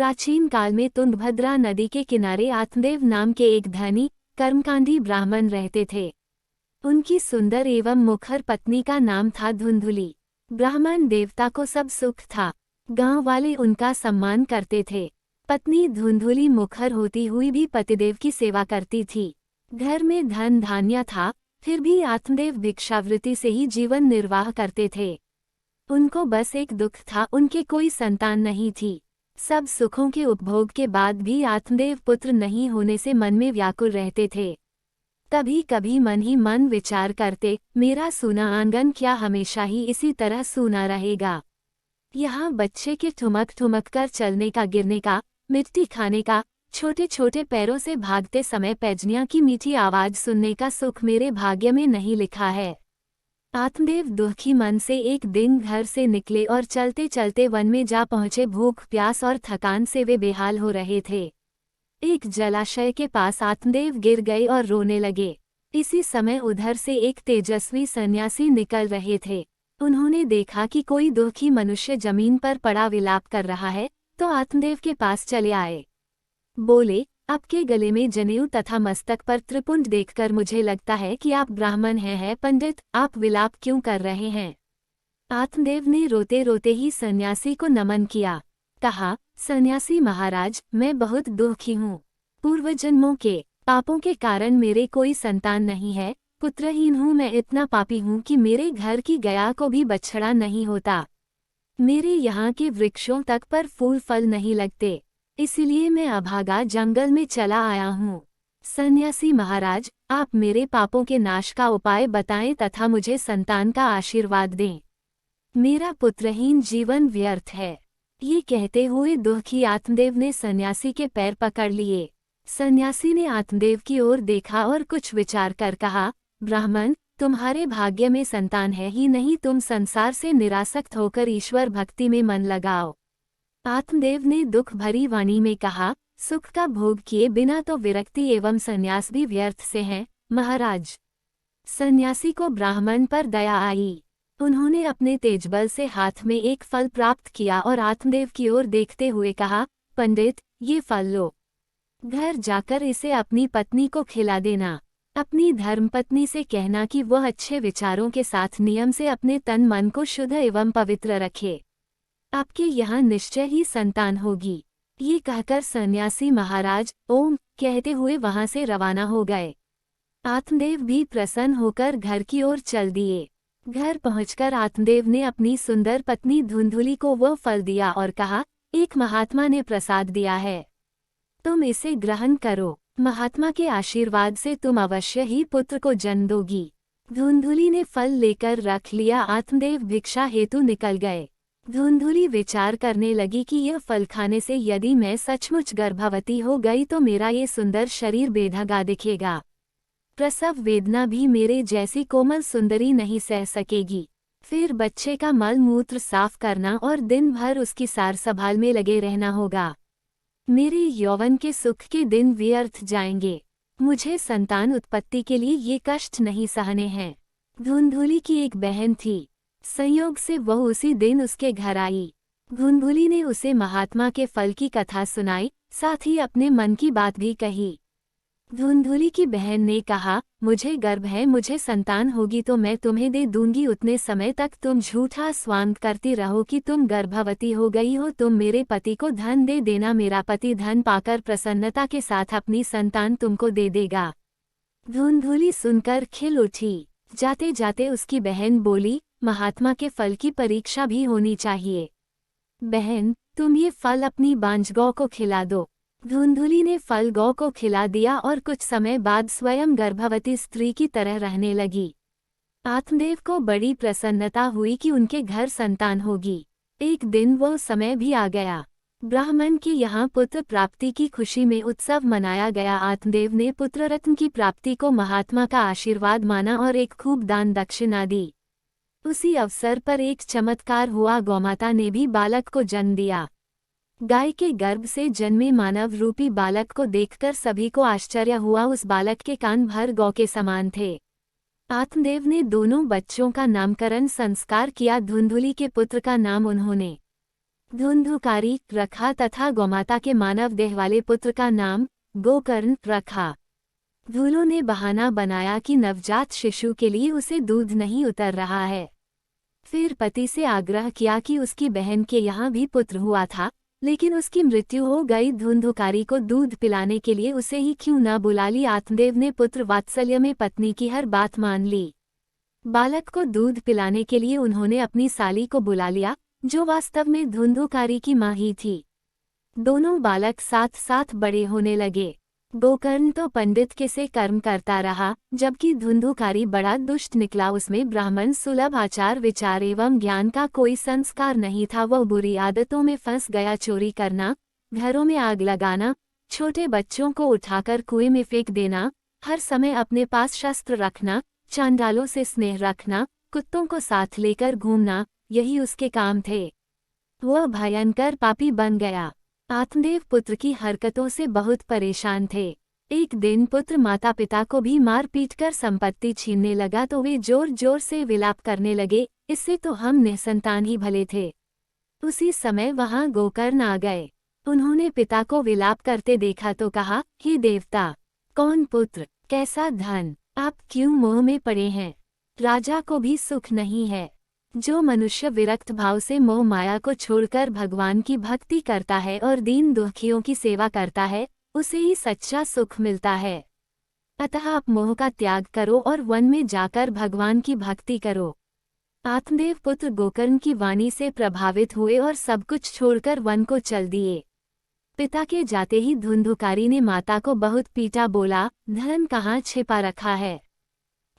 प्राचीन काल में तुंगभद्रा नदी के किनारे आत्मदेव नाम के एक धनी कर्मकांडी ब्राह्मण रहते थे। उनकी सुंदर एवं मुखर पत्नी का नाम था धुंधुली। ब्राह्मण देवता को सब सुख था। गांव वाले उनका सम्मान करते थे। पत्नी धुंधुली मुखर होती हुई भी पतिदेव की सेवा करती थी। घर में धन धान्य था, फिर भी आत्मदेव भिक्षावृत्ति से ही जीवन निर्वाह करते थे। उनको बस एक दुख था, उनके कोई संतान नहीं थी। सब सुखों के उपभोग के बाद भी आत्मदेव पुत्र नहीं होने से मन में व्याकुल रहते थे। कभी कभी मन ही मन विचार करते, मेरा सूना आंगन क्या हमेशा ही इसी तरह सूना रहेगा। यहाँ बच्चे के ठुमक ठुमक कर चलने का, गिरने का, मिट्टी खाने का, छोटे छोटे पैरों से भागते समय पैजनियां की मीठी आवाज सुनने का सुख मेरे भाग्य में नहीं लिखा है। आत्मदेव दुखी मन से एक दिन घर से निकले और चलते चलते वन में जा पहुंचे। भूख प्यास और थकान से वे बेहाल हो रहे थे। एक जलाशय के पास आत्मदेव गिर गए और रोने लगे। इसी समय उधर से एक तेजस्वी सन्यासी निकल रहे थे। उन्होंने देखा कि कोई दुखी मनुष्य जमीन पर पड़ा विलाप कर रहा है, तो आत्मदेव के पास चले आए। बोले, आपके गले में जनेऊ तथा मस्तक पर त्रिपुंड देखकर मुझे लगता है कि आप ब्राह्मण हैं। पंडित, आप विलाप क्यों कर रहे हैं? आत्मदेव ने रोते रोते ही सन्यासी को नमन किया। कहा, सन्यासी महाराज, मैं बहुत दुखी हूँ। पूर्व जन्मों के पापों के कारण मेरे कोई संतान नहीं है। पुत्रहीन हूँ मैं। इतना पापी हूँ कि मेरे घर की गया को भी बछड़ा नहीं होता। मेरे यहाँ के वृक्षों तक पर फूल फल नहीं लगते, इसलिए मैं अभागा जंगल में चला आया हूँ। सन्यासी महाराज, आप मेरे पापों के नाश का उपाय बताएं तथा मुझे संतान का आशीर्वाद दें। मेरा पुत्रहीन जीवन व्यर्थ है। ये कहते हुए दुखी आत्मदेव ने सन्यासी के पैर पकड़ लिए। सन्यासी ने आत्मदेव की ओर देखा और कुछ विचार कर कहा, ब्राह्मण, तुम्हारे भाग्य में संतान है ही नहीं, तुम संसार से निरासक्त होकर ईश्वर भक्ति में मन लगाओ। आत्मदेव ने दुख भरी वाणी में कहा, सुख का भोग किए बिना तो विरक्ति एवं संन्यास भी व्यर्थ से हैं, महाराज। सन्यासी को ब्राह्मण पर दया आई। उन्होंने अपने तेजबल से हाथ में एक फल प्राप्त किया और आत्मदेव की ओर देखते हुए कहा, पंडित, ये फल लो। घर जाकर इसे अपनी पत्नी को खिला देना। अपनी धर्मपत्नी से कहना कि वह अच्छे विचारों के साथ नियम से अपने तन मन को शुद्ध एवं पवित्र रखे। आपके यहाँ निश्चय ही संतान होगी। ये कहकर सन्यासी महाराज ओम कहते हुए वहां से रवाना हो गए। आत्मदेव भी प्रसन्न होकर घर की ओर चल दिए। घर पहुंचकर आत्मदेव ने अपनी सुंदर पत्नी धुंधुली को वह फल दिया और कहा, एक महात्मा ने प्रसाद दिया है, तुम इसे ग्रहण करो। महात्मा के आशीर्वाद से तुम अवश्य ही पुत्र को जन्म दोगी। धुंधुली ने फल लेकर रख लिया। आत्मदेव भिक्षा हेतु निकल गए। धुंधुली विचार करने लगी कि यह फल खाने से यदि मैं सचमुच गर्भवती हो गई तो मेरा ये सुंदर शरीर बेढंगा दिखेगा। प्रसव वेदना भी मेरे जैसी कोमल सुंदरी नहीं सह सकेगी। फिर बच्चे का मल मूत्र साफ करना और दिन भर उसकी सार संभाल में लगे रहना होगा। मेरे यौवन के सुख के दिन व्यर्थ जाएंगे। मुझे संतान उत्पत्ति के लिए ये कष्ट नहीं सहने हैं। धुंधुली की एक बहन थी। संयोग से वह उसी दिन उसके घर आई। धुंधुली ने उसे महात्मा के फल की कथा सुनाई, साथ ही अपने मन की बात भी कही। धुंधुली की बहन ने कहा, मुझे गर्भ है, मुझे संतान होगी तो मैं तुम्हें दे दूंगी। उतने समय तक तुम झूठा स्वांग करती रहो कि तुम गर्भवती हो गई हो। तुम मेरे पति को धन दे देना, मेरा पति धन पाकर प्रसन्नता के साथ अपनी संतान तुमको दे देगा। धुंधुली सुनकर खिल उठी। जाते जाते उसकी बहन बोली, महात्मा के फल की परीक्षा भी होनी चाहिए। बहन, तुम ये फल अपनी बांझ गौ को खिला दो। धुंधुली ने फल गौ को खिला दिया और कुछ समय बाद स्वयं गर्भवती स्त्री की तरह रहने लगी। आत्मदेव को बड़ी प्रसन्नता हुई कि उनके घर संतान होगी। एक दिन वो समय भी आ गया। ब्राह्मण के यहाँ पुत्र प्राप्ति की खुशी में उत्सव मनाया गया। आत्मदेव ने पुत्र रत्न की प्राप्ति को महात्मा का आशीर्वाद माना और एक खूब दान दक्षिणा दी। उसी अवसर पर एक चमत्कार हुआ। गौमाता ने भी बालक को जन्म दिया। गाय के गर्भ से जन्मे मानव रूपी बालक को देखकर सभी को आश्चर्य हुआ। उस बालक के कान भर गौ के समान थे। आत्मदेव ने दोनों बच्चों का नामकरण संस्कार किया। धुंधुली के पुत्र का नाम उन्होंने धुंधुकारी रखा तथा गौमाता के मानव देह वाले पुत्र का नाम गोकर्ण रखा। धूलो ने बहाना बनाया कि नवजात शिशु के लिए उसे दूध नहीं उतर रहा है। फिर पति से आग्रह किया कि उसकी बहन के यहाँ भी पुत्र हुआ था, लेकिन उसकी मृत्यु हो गई। धुंधुकारी को दूध पिलाने के लिए उसे ही क्यों न बुला ली। आत्मदेव ने पुत्र वात्सल्य में पत्नी की हर बात मान ली। बालक को दूध पिलाने के लिए उन्होंने अपनी साली को बुला लिया, जो वास्तव में धुंधुकारी की माँ ही थी। दोनों बालक साथ साथ बड़े होने लगे। गोकर्ण तो पंडित के से कर्म करता रहा, जबकि धुंधुकारी बड़ा दुष्ट निकला। उसमें ब्राह्मण सुलभ आचार विचार एवं ज्ञान का कोई संस्कार नहीं था। वह बुरी आदतों में फंस गया। चोरी करना, घरों में आग लगाना, छोटे बच्चों को उठाकर कुएं में फेंक देना, हर समय अपने पास शस्त्र रखना, चांडालों से स्नेह रखना, कुत्तों को साथ लेकर घूमना, यही उसके काम थे। वह भयंकर पापी बन गया। आत्मदेव पुत्र की हरकतों से बहुत परेशान थे। एक दिन पुत्र माता पिता को भी मार पीट कर संपत्ति छीनने लगा तो वे जोर जोर से विलाप करने लगे, इससे तो हम निसंतान ही भले थे। उसी समय वहां गोकर्ण आ गए। उन्होंने पिता को विलाप करते देखा तो कहा, हे देवता, कौन पुत्र, कैसा धन, आप क्यों मोह में पड़े हैं? राजा को भी सुख नहीं है। जो मनुष्य विरक्त भाव से मोह माया को छोड़कर भगवान की भक्ति करता है और दीन दुखियों की सेवा करता है, उसे ही सच्चा सुख मिलता है। अतः आप मोह का त्याग करो और वन में जाकर भगवान की भक्ति करो। आत्मदेव पुत्र गोकर्ण की वाणी से प्रभावित हुए और सब कुछ छोड़कर वन को चल दिए। पिता के जाते ही धुंधुकारी ने माता को बहुत पीटा। बोला, धन कहाँ छिपा रखा है?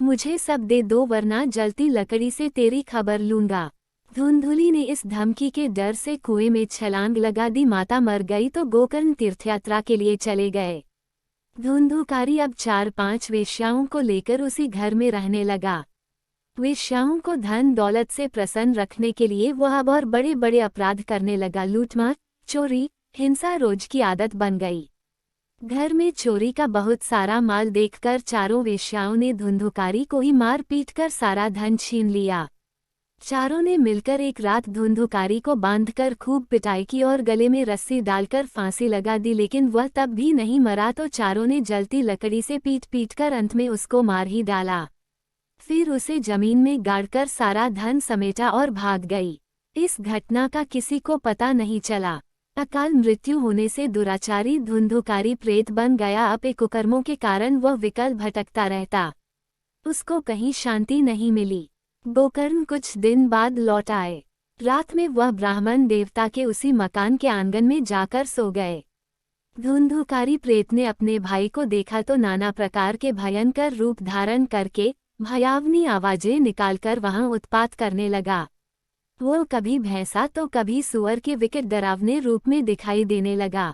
मुझे सब दे दो, वरना जलती लकड़ी से तेरी खबर लूंगा। धुंधुली ने इस धमकी के डर से कुएं में छलांग लगा दी। माता मर गई तो गोकर्ण तीर्थयात्रा के लिए चले गए। धुंधुकारी अब 4-5 वेश्याओं को लेकर उसी घर में रहने लगा। वेश्याओं को धन दौलत से प्रसन्न रखने के लिए वह अब और बड़े बड़े अपराध करने लगा। लूटमार, चोरी, हिंसा रोज की आदत बन गई। घर में चोरी का बहुत सारा माल देखकर चारों वेश्याओं ने धुंधुकारी को ही मार पीट कर सारा धन छीन लिया। चारों ने मिलकर एक रात धुंधुकारी को बांधकर खूब पिटाई की और गले में रस्सी डालकर फांसी लगा दी, लेकिन वह तब भी नहीं मरा तो चारों ने जलती लकड़ी से पीट पीट कर अंत में उसको मार ही डाला। फिर उसे जमीन में गाड़कर सारा धन समेटा और भाग गई। इस घटना का किसी को पता नहीं चला। अकाल मृत्यु होने से दुराचारी धुंधुकारी प्रेत बन गया। अपने कुकर्मों के कारण वह विकल भटकता रहता। उसको कहीं शांति नहीं मिली। गोकर्ण कुछ दिन बाद लौट आए। रात में वह ब्राह्मण देवता के उसी मकान के आंगन में जाकर सो गए। धुंधुकारी प्रेत ने अपने भाई को देखा तो नाना प्रकार के भयंकर रूप धारण करके भयावनी आवाजें निकालकर वहां उत्पात करने लगा। वो कभी भैंसा तो कभी सुअर के विकट डरावने रूप में दिखाई देने लगा।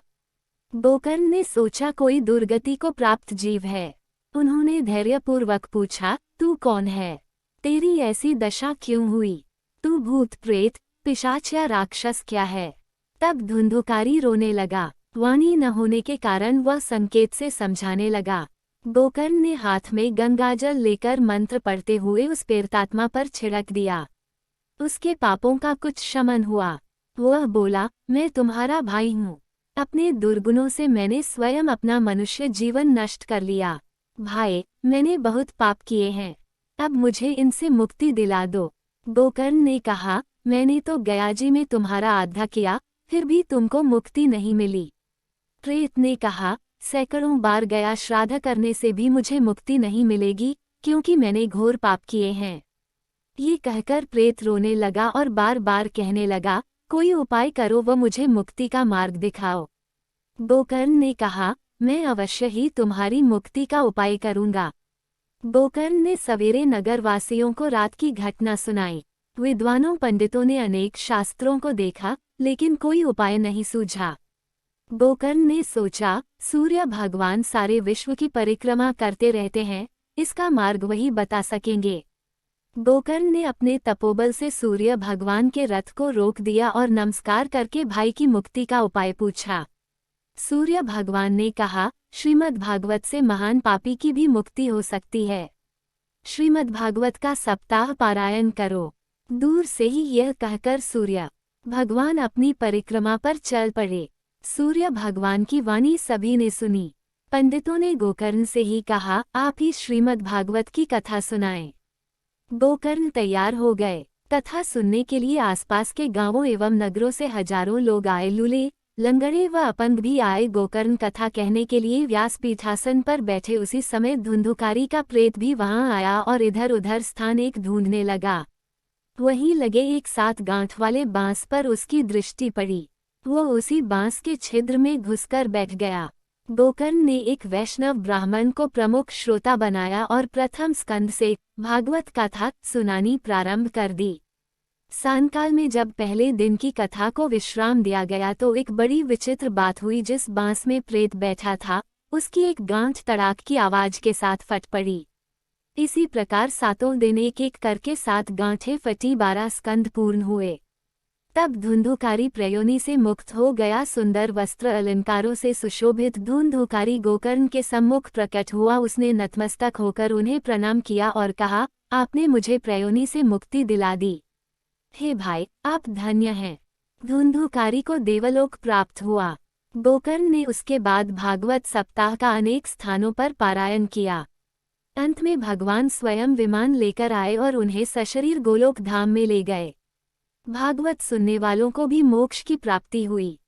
गोकर्ण ने सोचा कोई दुर्गति को प्राप्त जीव है। उन्होंने धैर्यपूर्वक पूछा, तू कौन है? तेरी ऐसी दशा क्यों हुई? तू भूत प्रेत, पिशाच या राक्षस क्या है? तब धुंधुकारी रोने लगा। वाणी न होने के कारण वह संकेत से समझाने लगा। गोकर्ण ने हाथ में गंगाजल लेकर मंत्र पढ़ते हुए उस प्रेतात्मा पर छिड़क दिया। उसके पापों का कुछ शमन हुआ। वह बोला, मैं तुम्हारा भाई हूँ। अपने दुर्गुणों से मैंने स्वयं अपना मनुष्य जीवन नष्ट कर लिया। भाई, मैंने बहुत पाप किए हैं, अब मुझे इनसे मुक्ति दिला दो। गोकर्ण ने कहा, मैंने तो गयाजी में तुम्हारा आधा किया, फिर भी तुमको मुक्ति नहीं मिली। प्रेत ने कहा, सैकड़ों बार गया श्राद्ध करने से भी मुझे मुक्ति नहीं मिलेगी, क्योंकि मैंने घोर पाप किए हैं। ये कहकर प्रेत रोने लगा और बार बार कहने लगा, कोई उपाय करो व मुझे मुक्ति का मार्ग दिखाओ। गोकर्ण ने कहा, मैं अवश्य ही तुम्हारी मुक्ति का उपाय करूंगा। गोकर्ण ने सवेरे नगरवासियों को रात की घटना सुनाई। विद्वानों पंडितों ने अनेक शास्त्रों को देखा, लेकिन कोई उपाय नहीं सूझा। गोकर्ण ने सोचा, सूर्य भगवान सारे विश्व की परिक्रमा करते रहते हैं, इसका मार्ग वही बता सकेंगे। गोकर्ण ने अपने तपोबल से सूर्य भगवान के रथ को रोक दिया और नमस्कार करके भाई की मुक्ति का उपाय पूछा। सूर्य भगवान ने कहा, श्रीमद् भागवत से महान पापी की भी मुक्ति हो सकती है। श्रीमद् भागवत का सप्ताह पारायण करो। दूर से ही यह कहकर सूर्य भगवान अपनी परिक्रमा पर चल पड़े। सूर्य भगवान की वाणी सभी ने सुनी। पंडितों ने गोकर्ण से ही कहा, आप ही श्रीमद् भागवत की कथा सुनाएं। गोकर्ण तैयार हो गए। कथा सुनने के लिए आसपास के गांवों एवं नगरों से हजारों लोग आए। लूले, लंगड़े व अपंग भी आए। गोकर्ण कथा कहने के लिए व्यासपीठासन पर बैठे उसी समय धुंधुकारी का प्रेत भी वहां आया और इधर उधर स्थान एक ढूंढने लगा। वहीं लगे एक 7 गांठ वाले बांस पर उसकी दृष्टि पड़ी। वो उसी बांस के छिद्र में घुसकर बैठ गया। गोकर्ण ने एक वैष्णव ब्राह्मण को प्रमुख श्रोता बनाया और प्रथम स्कंद से भागवत कथा सुनानी प्रारंभ कर दी। सायंकाल में जब पहले दिन की कथा को विश्राम दिया गया तो एक बड़ी विचित्र बात हुई। जिस बांस में प्रेत बैठा था उसकी एक गांठ तड़ाक की आवाज के साथ फट पड़ी। इसी प्रकार 7 दिन एक एक करके 7 गांठें फटी। 12 स्कंद पूर्ण हुए। तब धुंधुकारी प्रयोनि से मुक्त हो गया। सुंदर वस्त्र अलंकारों से सुशोभित धुंधुकारी गोकर्ण के सम्मुख प्रकट हुआ। उसने नतमस्तक होकर उन्हें प्रणाम किया और कहा, आपने मुझे प्रयोनि से मुक्ति दिला दी। हे भाई, आप धन्य हैं। धुंधुकारी को देवलोक प्राप्त हुआ। गोकर्ण ने उसके बाद भागवत सप्ताह का अनेक स्थानों पर पारायण किया। अंत में भगवान स्वयं विमान लेकर आए और उन्हें सशरीर गोलोक धाम में ले गए। भागवत सुनने वालों को भी मोक्ष की प्राप्ति हुई।